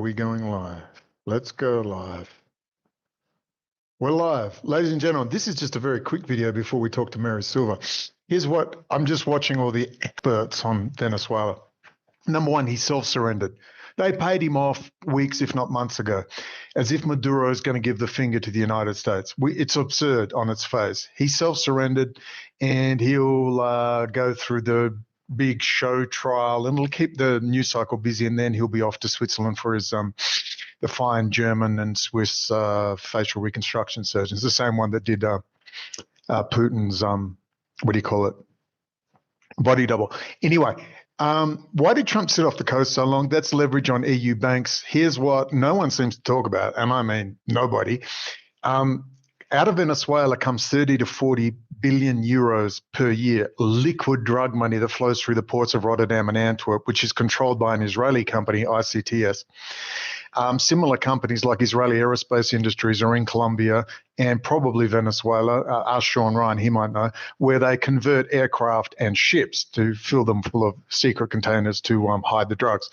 we going live? Let's go live. We're live. Ladies and gentlemen, this is just a very quick video before we talk to Mary Silva. Here's what I'm just watching all the experts on Venezuela. Number one, he self-surrendered. They paid him off weeks, if not months ago, as if Maduro is going to give the finger to the United States. It's absurd on its face. He self-surrendered, and he'll go through the big show trial, and it'll keep the news cycle busy, and then he'll be off to Switzerland for his the fine German and Swiss facial reconstruction surgeons, the same one that did Putin's, what do you call it, body double. Anyway, why did Trump sit off the coast so long? That's leverage on EU banks. Here's what no one seems to talk about, and I mean nobody. Out of Venezuela comes 30 to 40 billion euros per year, liquid drug money that flows through the ports of Rotterdam and Antwerp, which is controlled by an Israeli company, ICTS. Similar companies like Israeli Aerospace Industries are in Colombia and probably Venezuela. Ask Sean Ryan, he might know, where they convert aircraft and ships to fill them full of secret containers to hide the drugs.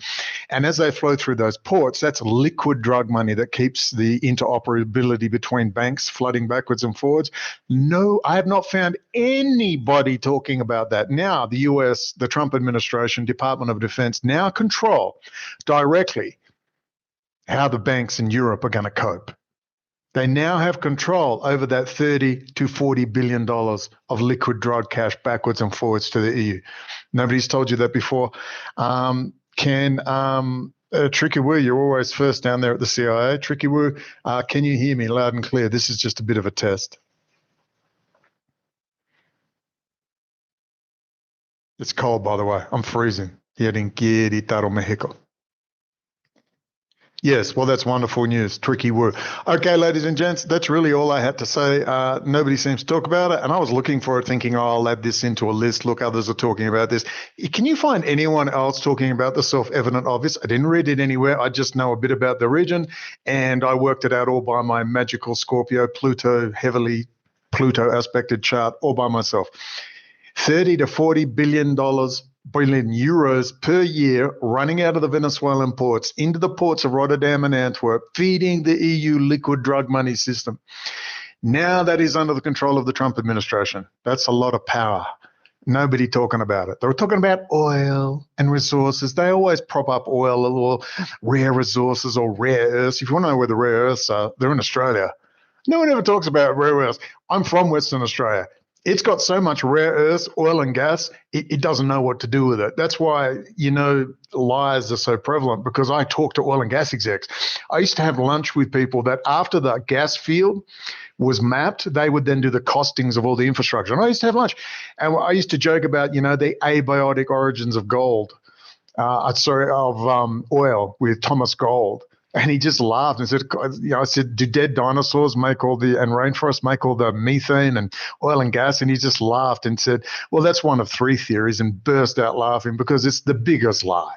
And as they flow through those ports, that's liquid drug money that keeps the interoperability between banks flooding backwards and forwards. No, I have not found anybody talking about that. Now, the US, the Trump administration, Department of Defense now control directly how the banks in Europe are going to cope. They now have control over that 30 to 40 billion dollars of liquid drug cash backwards and forwards to the EU. Nobody's told you that before. Tricky Woo, you're always first down there at the CIA. Tricky Woo, can you hear me loud and clear? This is just a bit of a test. It's cold, by the way. I'm freezing here in Querétaro, Mexico. Yes, well, that's wonderful news. Tricky Woo. Okay, ladies and gents, that's really all I had to say. Nobody seems to talk about it, and I was looking for it thinking, oh, I'll add this into a list. Look, others are talking about this. Can you find anyone else talking about the self-evident obvious? I didn't read it anywhere. I just know a bit about the region, and I worked it out all by my magical Scorpio, heavily Pluto aspected chart all by myself. 30 to 40 billion euros per year running out of the Venezuelan ports into the ports of Rotterdam and Antwerp, feeding the EU liquid drug money system. Now that is under the control of the Trump administration. That's a lot of power. Nobody talking about it. They were talking about oil and resources. They always prop up oil or rare resources or rare earths. If you want to know where the rare earths are, they're in Australia. No one ever talks about rare earths. I'm from Western Australia. It's got so much rare earths, oil and gas, it doesn't know what to do with it. That's why, lies are so prevalent, because I talk to oil and gas execs. I used to have lunch with people that after the gas field was mapped, they would then do the costings of all the infrastructure. And I used to have lunch. And I used to joke about, the abiotic origins of gold, oil with Thomas Gold. And he just laughed and said, I said, do dead dinosaurs and rainforests make all the methane and oil and gas? And he just laughed and said, well, that's one of three theories, and burst out laughing because it's the biggest lie.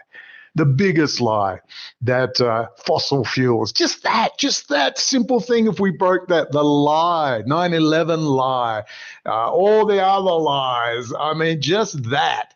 The biggest lie that fossil fuels, just that simple thing, if we broke that, the lie, 9/11 lie, all the other lies, I mean, just that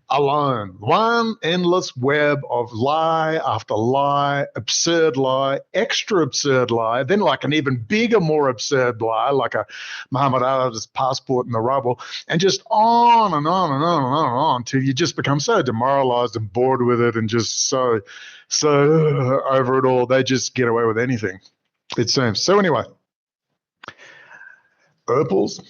alone, one endless web of lie after lie, absurd lie, extra absurd lie, then like an even bigger, more absurd lie, like a Muhammad Ali's passport in the rubble, and just on and on and on and on and on till you just become so demoralized and bored with it and just so over it all. They just get away with anything, it seems. So anyway, opals.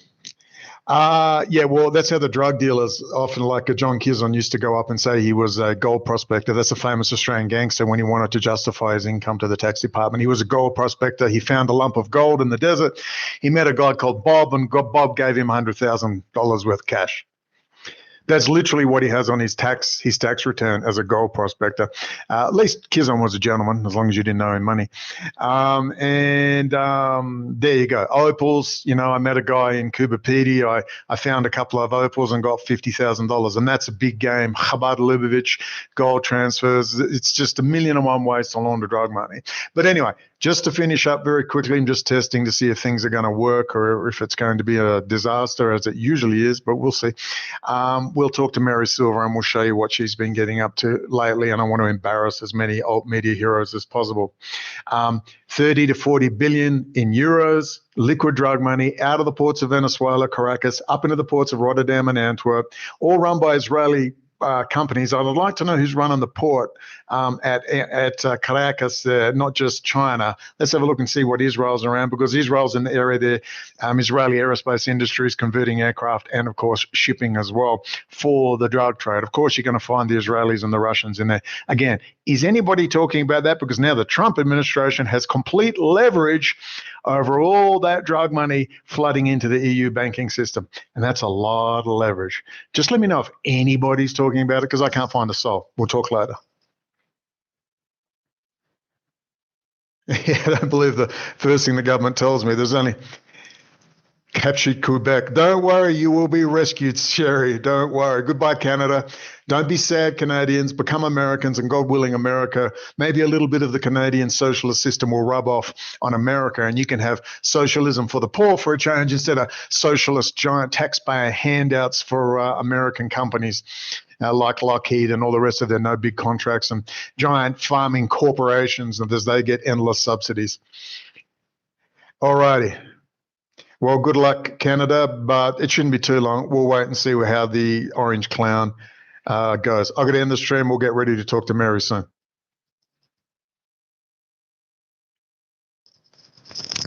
Well, that's how the drug dealers often, like John Kizon used to go up and say he was a gold prospector. That's a famous Australian gangster when he wanted to justify his income to the tax department. He was a gold prospector. He found a lump of gold in the desert. He met a guy called Bob, and Bob gave him $100,000 worth of cash. That's literally what he has on his tax return as a gold prospector. At least Kizon was a gentleman, as long as you didn't owe him money. There you go. Opals, I met a guy in Cuba Pedy. I found a couple of opals and got $50,000, and that's a big game. Chabad Lubavitch, gold transfers. It's just 1,000,001 ways to launder drug money. But anyway, just to finish up very quickly, I'm just testing to see if things are going to work or if it's going to be a disaster, as it usually is, but we'll see. we'll talk to Mary Silver and we'll show you what she's been getting up to lately. And I want to embarrass as many alt media heroes as possible. 30 to 40 billion in euros, liquid drug money out of the ports of Venezuela, Caracas, up into the ports of Rotterdam and Antwerp, all run by Israeli companies. I'd like to know who's running the port at Caracas, not just China. Let's have a look and see what Israel's around, because Israel's in the area there. Israeli aerospace industry is converting aircraft and, of course, shipping as well for the drug trade. Of course, you're going to find the Israelis and the Russians in there. Again, is anybody talking about that? Because now the Trump administration has complete leverage over all that drug money flooding into the EU banking system. And that's a lot of leverage. Just let me know if anybody's talking about it, because I can't find a soul. We'll talk later. Yeah, I don't believe the first thing the government tells me. There's only capture Quebec. Don't worry, you will be rescued, Sherry. Don't worry. Goodbye, Canada. Don't be sad, Canadians. Become Americans, and God willing, America, maybe a little bit of the Canadian socialist system will rub off on America, and you can have socialism for the poor for a change instead of socialist giant taxpayer handouts for American companies. Like Lockheed and all the rest of their no big contracts, and giant farming corporations, and as they get endless subsidies. All righty. Well, good luck, Canada, but it shouldn't be too long. We'll wait and see how the orange clown goes. I've got to end the stream. We'll get ready to talk to Mary soon.